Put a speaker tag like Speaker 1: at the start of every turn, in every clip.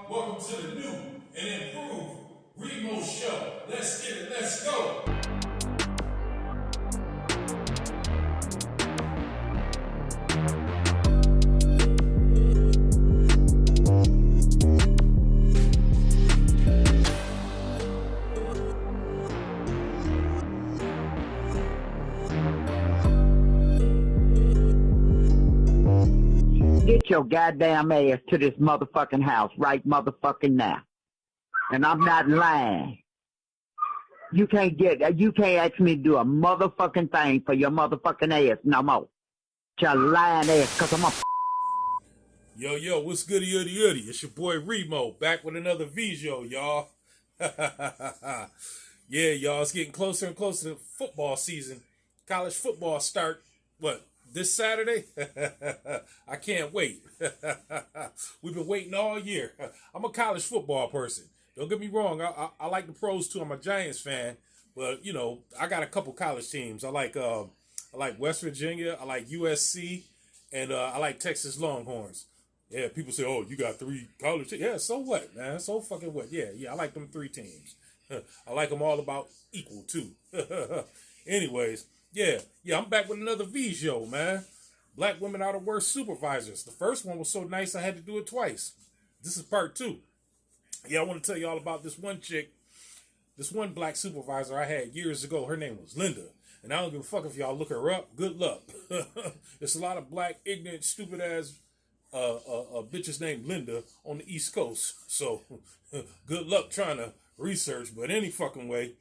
Speaker 1: Welcome to the new and improved Remo Show. Let's get it, let's go.
Speaker 2: Get your goddamn ass to this motherfucking house right motherfucking now. And I'm not lying. You can't ask me to do a motherfucking thing for your motherfucking ass no more. Your lying ass, cause I'm a
Speaker 1: Yo, what's goody yuddy? It's your boy Remo, back with another video, y'all. Yeah, y'all, it's getting closer and closer to football season. College football start, this Saturday? I can't wait. We've been waiting all year. I'm a college football person. Don't get me wrong. I like the pros too. I'm a Giants fan, but I got a couple college teams. I like West Virginia. I like USC, and I like Texas Longhorns. Yeah, people say, "Oh, you got 3 college teams." Yeah, so what, man? So fucking what? Yeah, I like them 3 teams. I like them all about equal too. Anyways. Yeah, I'm back with another video, man. Black women are the worst supervisors. The first one was so nice I had to do it twice. This is part 2. Yeah, I want to tell you all about this one chick, this one black supervisor I had years ago. Her name was Linda. And I don't give a fuck if y'all look her up. Good luck. There's a lot of black, ignorant, stupid ass bitches named Linda on the East Coast. So good luck trying to research. But any fucking way,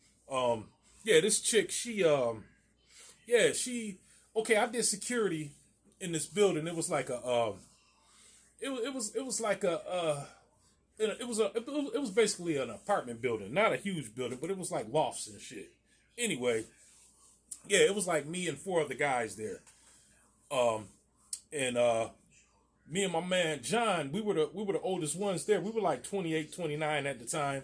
Speaker 1: this chick, I did security in this building. It was like it was basically an apartment building, not a huge building, but it was like lofts and shit. Anyway, it was like me and 4 other guys there. Me and my man John, we were the oldest ones there. We were like 28, 29 at the time,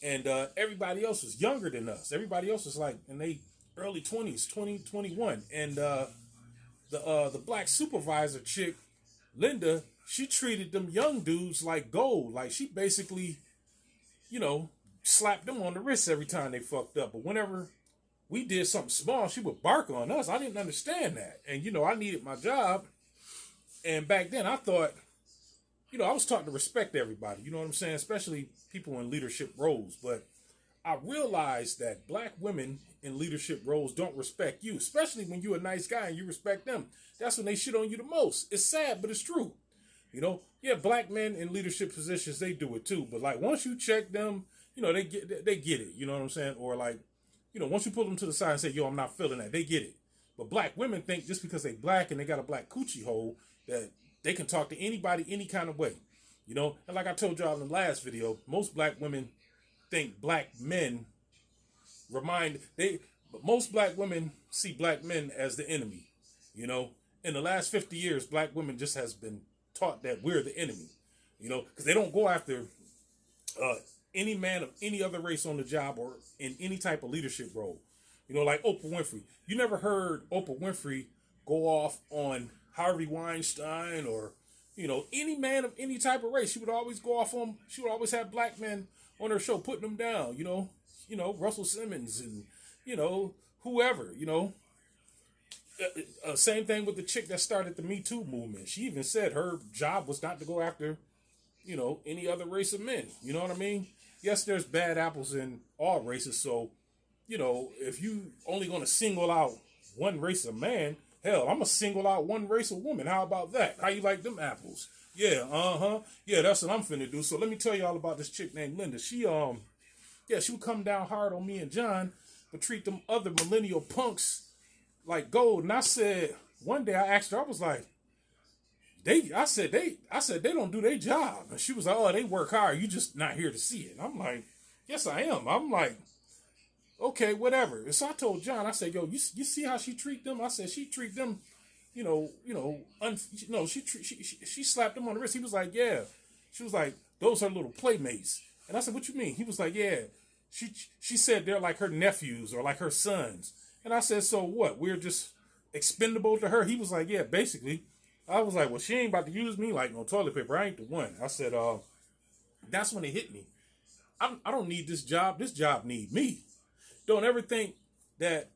Speaker 1: and everybody else was younger than us. Everybody else was like in they early 20s, 20, 21. And the black supervisor chick, Linda, she treated them young dudes like gold. Like she basically, slapped them on the wrist every time they fucked up. But whenever we did something small, she would bark on us. I didn't understand that. And, I needed my job. And back then I thought, I was taught to respect everybody. You know what I'm saying? Especially people in leadership roles. But I realized that black women in leadership roles don't respect you, especially when you're a nice guy and you respect them. That's when they shit on you the most. It's sad, but it's true. Black men in leadership positions, they do it too. But like once you check them, they get it. You know what I'm saying? Or like, once you pull them to the side and say, "Yo, I'm not feeling that," they get it. But black women think just because they black and they got a black coochie hole that they can talk to anybody any kind of way. And like I told y'all in the last video, most black women think black men most black women see black men as the enemy. In the last 50 years, black women just has been taught that we're the enemy, because they don't go after any man of any other race on the job or in any type of leadership role. Like Oprah Winfrey. You never heard Oprah Winfrey go off on Harvey Weinstein or, any man of any type of race. She would always have black men on her show putting them down, Russell Simmons and, whoever, same thing with the chick that started the Me Too movement. She even said her job was not to go after, any other race of men. You know what I mean? Yes, there's bad apples in all races. So, if you only going to single out one race of man, hell, I'm going to single out one race of woman. How about that? How you like them apples? Yeah, Yeah, that's what I'm finna do. So let me tell you all about this chick named Linda. She would come down hard on me and John, but treat them other millennial punks like gold. And I said, one day I asked her, I was like, I said they don't do their job. And she was like, "Oh, they work hard. You just not here to see it." And I'm like, "Yes, I am." I'm like, "Okay, whatever." And so I told John, I said, "Yo, you see how she treat them?" I said, "She treat them, she slapped them on the wrist." He was like, "Yeah." She was like, "Those are little playmates." And I said, "What you mean?" He was like, "Yeah." She said they're like her nephews or like her sons. And I said, "So what? We're just expendable to her?" He was like, "Yeah, basically." I was like, "Well, she ain't about to use me like no toilet paper. I ain't the one." I said, that's when it hit me. I don't need this job. This job need me. Don't ever think that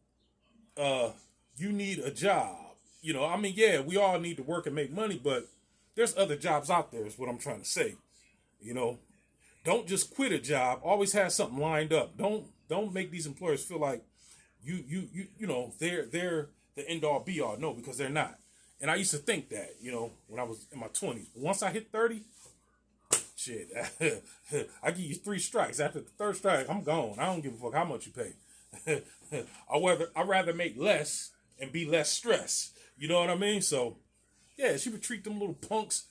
Speaker 1: you need a job. You know, I mean, yeah, we all need to work and make money, but there's other jobs out there is what I'm trying to say. You know, don't just quit a job. Always have something lined up. Don't make these employers feel like you know, they're the end all be all. No, because they're not. And I used to think that, you know, when I was in my 20s. But once I hit 30, shit, I give you 3 strikes. After the 3rd strike, I'm gone. I don't give a fuck how much you pay. I'd rather make less and be less stressed. You know what I mean? So, yeah, she would treat them little punks,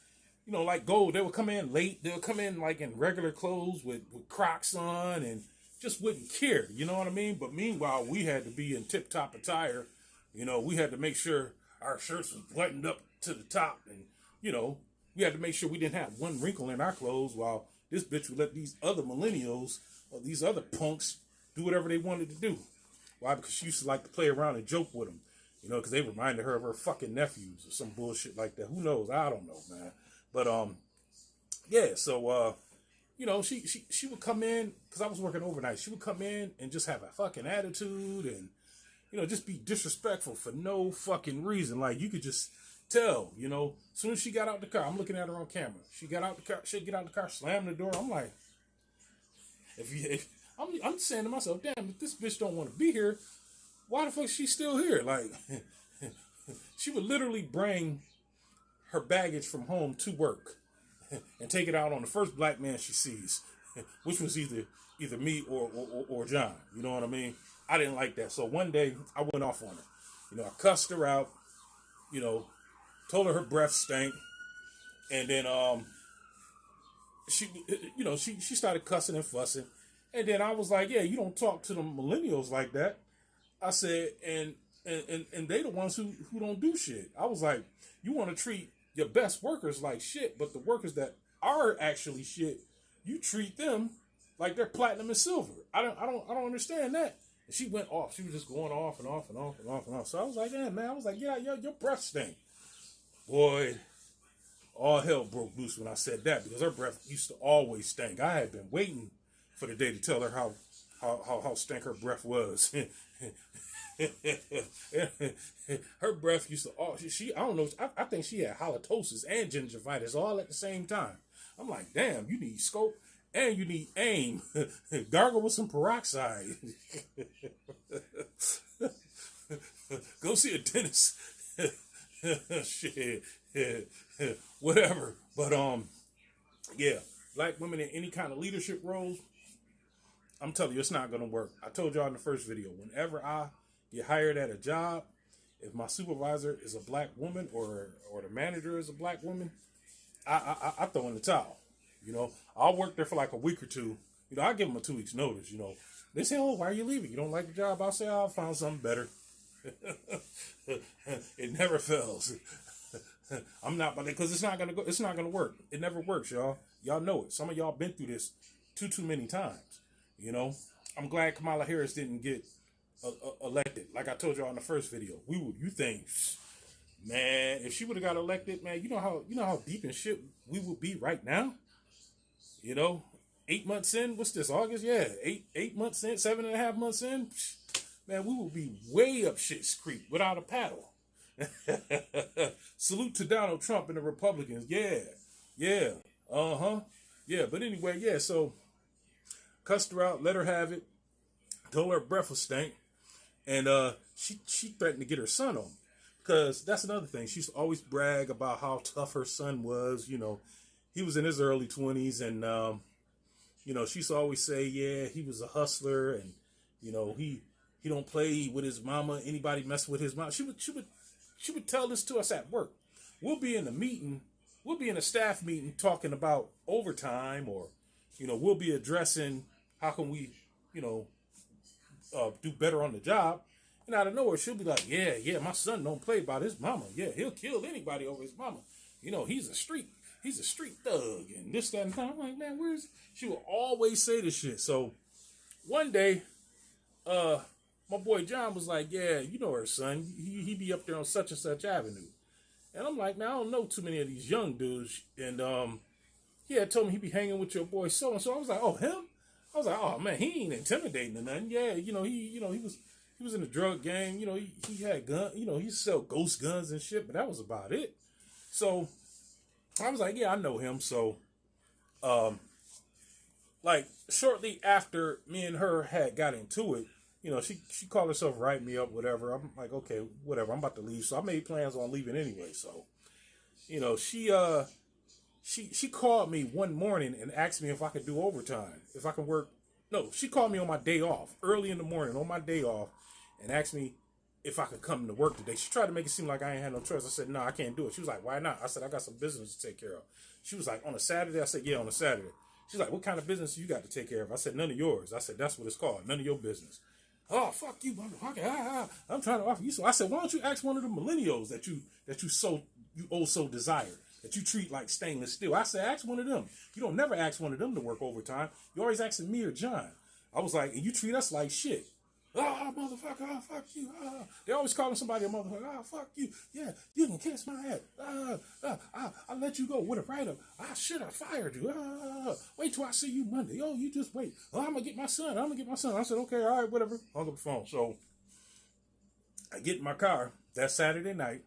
Speaker 1: you know, like gold. They would come in late. They would come in like in regular clothes with Crocs on and just wouldn't care. You know what I mean? But meanwhile, we had to be in tip-top attire. You know, we had to make sure our shirts was buttoned up to the top. And, you know, we had to make sure we didn't have one wrinkle in our clothes while this bitch would let these other millennials or these other punks do whatever they wanted to do. Why? Because she used to like to play around and joke with them. You know, because they reminded her of her fucking nephews or some bullshit like that. Who knows? I don't know, man. But, yeah, so, you know, she would come in, because I was working overnight. She would come in and just have a fucking attitude and, you know, just be disrespectful for no fucking reason. Like, you could just tell, you know, as soon as she got out the car, I'm looking at her on camera. She got out the car, she'd get out the car, slam the door. I'm like, I'm saying to myself, damn, if this bitch don't want to be here, why the fuck is she still here? Like, she would literally bring her baggage from home to work and take it out on the first black man she sees, which was either me or John. You know what I mean? I didn't like that. So one day I went off on her. You know, I cussed her out, you know, told her breath stank. And then, she started cussing and fussing. And then I was like, yeah, you don't talk to the millennials like that. I said, and they the ones who don't do shit. I was like, you want to treat your best workers like shit, but the workers that are actually shit, you treat them like they're platinum and silver. I don't understand that. And she went off. She was just going off and off and off and off and off. So I was like, yeah, man. I was like, yeah, your breath stink. Boy, all hell broke loose when I said that, because her breath used to always stink. I had been waiting for the day to tell her how stank her breath was. Her breath used to she I don't know, I think she had halitosis and gingivitis all at the same time. I'm like, damn, you need scope and you need aim. Gargle with some peroxide. Go see a dentist. Shit. Whatever. But yeah, black women in any kind of leadership roles, I'm telling you, it's not gonna work. I told y'all in the first video, whenever I get hired at a job, if my supervisor is a black woman or the manager is a black woman, I throw in the towel. You know, I'll work there for like a week or two. You know, I give them a 2 weeks notice. You know, they say, "Oh, why are you leaving? You don't like the job?" I'll say, "I'll find something better." It never fails. I'm not, because it's not gonna go. It's not gonna work. It never works, y'all. Y'all know it. Some of y'all been through this too many times. You know, I'm glad Kamala Harris didn't get elected. Like I told y'all in the first video, you think, man, if she would have got elected, man, you know how deep in shit we would be right now. You know, 8 months in, what's this, August? Yeah, eight months in, 7.5 months in, man, we would be way up shit's creek without a paddle. Salute to Donald Trump and the Republicans. Yeah, yeah. But anyway, yeah. So cussed her out, let her have it. Told her breath was stank, and she threatened to get her son on, because that's another thing. She used to always brag about how tough her son was. You know, he was in his early 20s, and you know, she used to always say, yeah, he was a hustler, and you know, he don't play with his mama. Anybody mess with his mom, she would tell this to us at work. We'll be in a meeting, we'll be in a staff meeting talking about overtime, or you know, we'll be addressing how can we, you know, do better on the job. And out of nowhere, she'll be like, yeah, my son don't play about his mama. Yeah, he'll kill anybody over his mama. You know, he's a street thug, and this, that, and that. I'm like, man, she will always say this shit. So one day, my boy John was like, yeah, you know her son. He be up there on such and such avenue. And I'm like, man, I don't know too many of these young dudes. And he had told me he be hanging with your boy so and so. I was like, oh, him? I was like, oh man, he ain't intimidating or nothing. Yeah, he was in the drug gang. He had gun. He sell ghost guns and shit, but that was about it. So I was like, yeah, I know him. So, like shortly after me and her had got into it, she called herself write me up, whatever. I'm like, okay, whatever. I'm about to leave, so I made plans on leaving anyway. So, she called me one morning and asked me if I could do overtime, if I can work. No, she called me on my day off, early in the morning on my day off, and asked me if I could come to work today. She tried to make it seem like I ain't had no choice. I said, no, I can't do it. She was like, why not? I said, I got some business to take care of. She was like, on a Saturday? I said, yeah, on a Saturday. She's like, what kind of business you got to take care of? I said, none of yours. I said, that's what it's called, none of your business. Oh, fuck you, motherfucker. I'm trying to offer you. So I said, why don't you ask one of the millennials that you so desire, that you treat like stainless steel? I said, ask one of them. You don't never ask one of them to work overtime. You always asking me or John. I was like, and you treat us like shit. Oh, motherfucker, oh, fuck you. They always calling somebody a motherfucker. Oh, fuck you. Yeah, you can kiss my ass. I'll let you go with a write-up. I should have fired you. Wait till I see you Monday. Oh, you just wait. Oh, I'm going to get my son. I said, okay, all right, whatever. Hung up the phone. So I get in my car that Saturday night,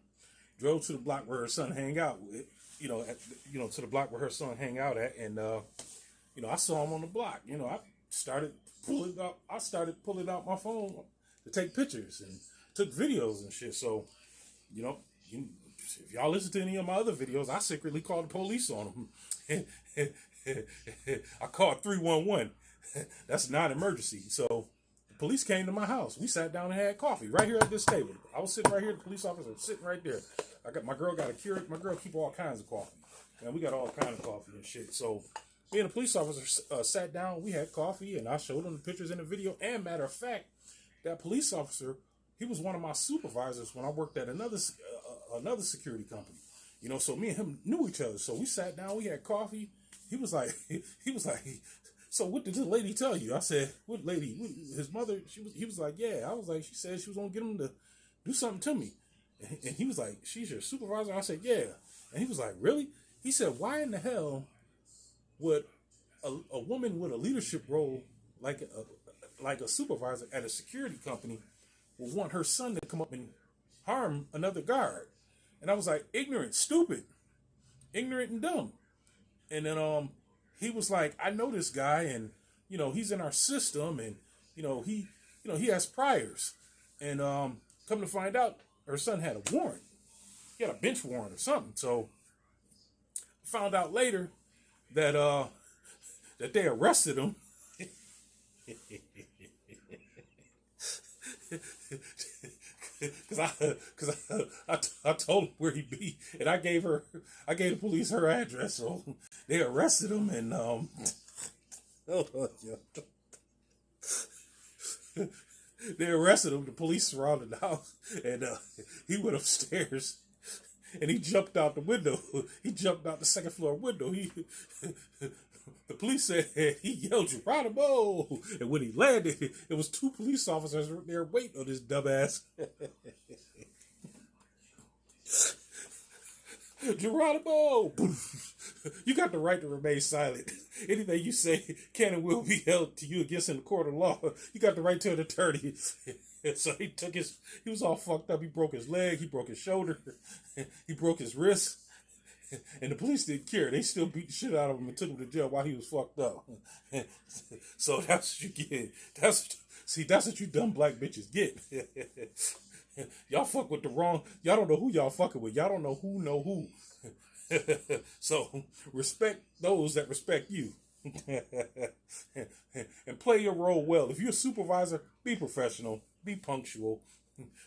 Speaker 1: drove to the block where her son hang out with, to the block where her son hang out at. And, I saw him on the block. I started pulling out my phone to take pictures and took videos and shit. So, if y'all listen to any of my other videos, I secretly called the police on them. I called 311. That's not emergency. So the police came to my house. We sat down and had coffee right here at this table. I was sitting right here. The police officer was sitting right there. My girl got a Keurig. My girl keep all kinds of coffee. And we got all kinds of coffee and shit. So me and the police officer sat down. We had coffee, and I showed him the pictures in the video. And matter of fact, that police officer, he was one of my supervisors when I worked at another security company. So me and him knew each other. So we sat down. We had coffee. He was like, so what did this lady tell you? I said, what lady? His mother. He was like, yeah. I was like, she said she was gonna get him to do something to me. And he was like, she's your supervisor? I said, yeah. And he was like, really? He said, why in the hell would a woman with a leadership role like a supervisor at a security company would want her son to come up and harm another guard? And I was like, ignorant, stupid, ignorant and dumb. And then he was like, I know this guy, and he's in our system, and he has priors. And come to find out, her son had a warrant. He had a bench warrant or something. So I found out later that that they arrested him. Cause I told him where he be, and I gave the police her address, so they arrested him, and they arrested him. The police surrounded the house, and he went upstairs, and he jumped out the window. He jumped out the second floor window. The police said he yelled Geronimo, and when he landed, it was two police officers there waiting on his dumbass. Geronimo, you got the right to remain silent. Anything you say can and will be held to you against in the court of law. You got the right to an attorney. So he was all fucked up. He broke his leg, he broke his shoulder, he broke his wrist. And the police didn't care. They still beat the shit out of him and took him to jail while he was fucked up. So that's what you get. That's what you dumb black bitches get. Y'all fuck with the wrong. Y'all don't know who y'all fucking with. Y'all don't know who. So respect those that respect you. And play your role well. If you're a supervisor, be professional. Be punctual.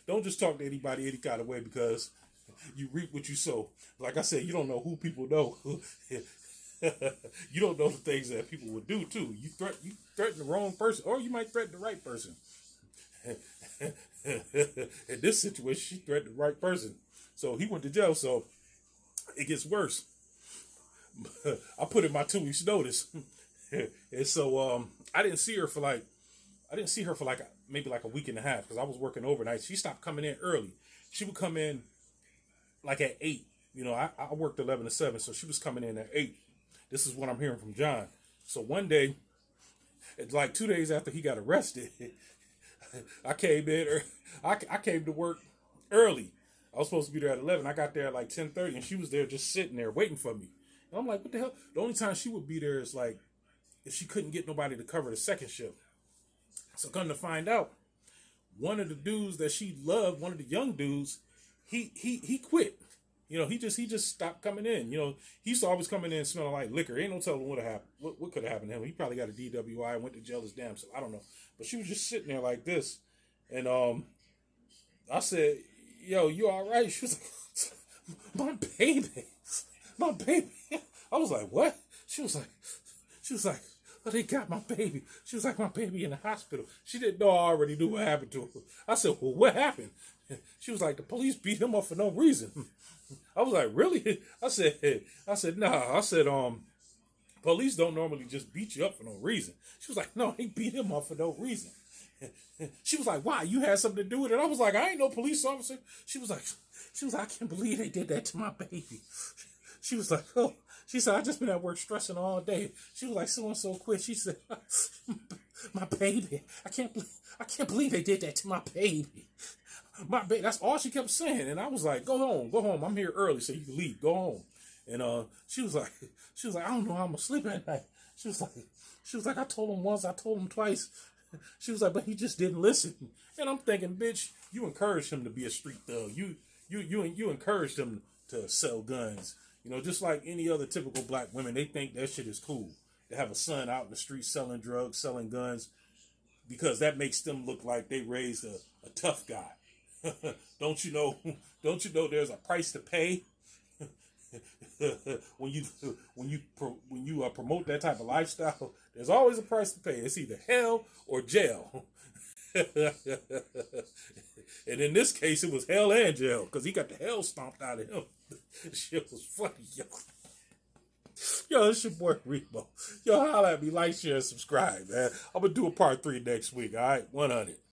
Speaker 1: Don't just talk to anybody any kind of way, because you reap what you sow. Like I said, you don't know who people know. You don't know the things that people would do too. You threaten the wrong person, or you might threaten the right person. In this situation, she threatened the right person. So he went to jail. So it gets worse. I put in my 2 weeks notice. And so I didn't see her for like maybe like a week and a half, because I was working overnight. She stopped coming in early. She would come in like at 8. I worked 11 to 7, so she was coming in at 8 This is what I'm hearing from John. So one day, it's like 2 days after he got arrested, I came in. I came to work early. I was supposed to be there at 11. I got there at like 10:30, and she was there just sitting there waiting for me. And I'm like, what the hell? The only time she would be there is like if she couldn't get nobody to cover the second shift. So come to find out, one of the dudes that she loved, one of the young dudes, he quit. You know, he just stopped coming in. You know, he used to always come in smelling like liquor. Ain't no telling what happened. What could have happened to him? He probably got a DWI and went to jail his damn self. I don't know. But she was just sitting there like this, and I said, "Yo, you all right?" She was like, "My baby, my baby." I was like, "What?" She was like, "Oh, they got my baby." She was like, "My baby in the hospital." She didn't know I already knew what happened to her. I said, "Well, what happened?" She was like, "The police beat him up for no reason." I was like, "Really?" I said, "Nah." I said, police don't normally just beat you up for no reason. She was like, "No, they beat him up for no reason." She was like, "Why? You had something to do with it?" I was like, "I ain't no police officer." She was like, "I can't believe they did that to my baby." She was like, "Oh," she said, "I just been at work stressing all day." She was like, "So and so quit." She said, "My baby, I can't believe they did that to my baby." My baby. That's all she kept saying, and I was like, go home. I'm here early, so you can leave. Go home." And she was like, "I don't know how I'm gonna sleep at night." She was like, "I told him once, I told him twice." She was like, "But he just didn't listen." And I'm thinking, bitch, you encouraged him to be a street thug. You encouraged him to sell guns. You know, just like any other typical black women, they think that shit is cool. To have a son out in the street selling drugs, selling guns, because that makes them look like they raised a tough guy. Don't you know? Don't you know there's a price to pay when you promote that type of lifestyle? There's always a price to pay. It's either hell or jail. And in this case, it was hell and jail because he got the hell stomped out of him. Shit was funny, yo. Yo, it's your boy Rebo. Yo, holla at me, like, share, subscribe, man. I'm gonna do a part 3 next week. All right, 100.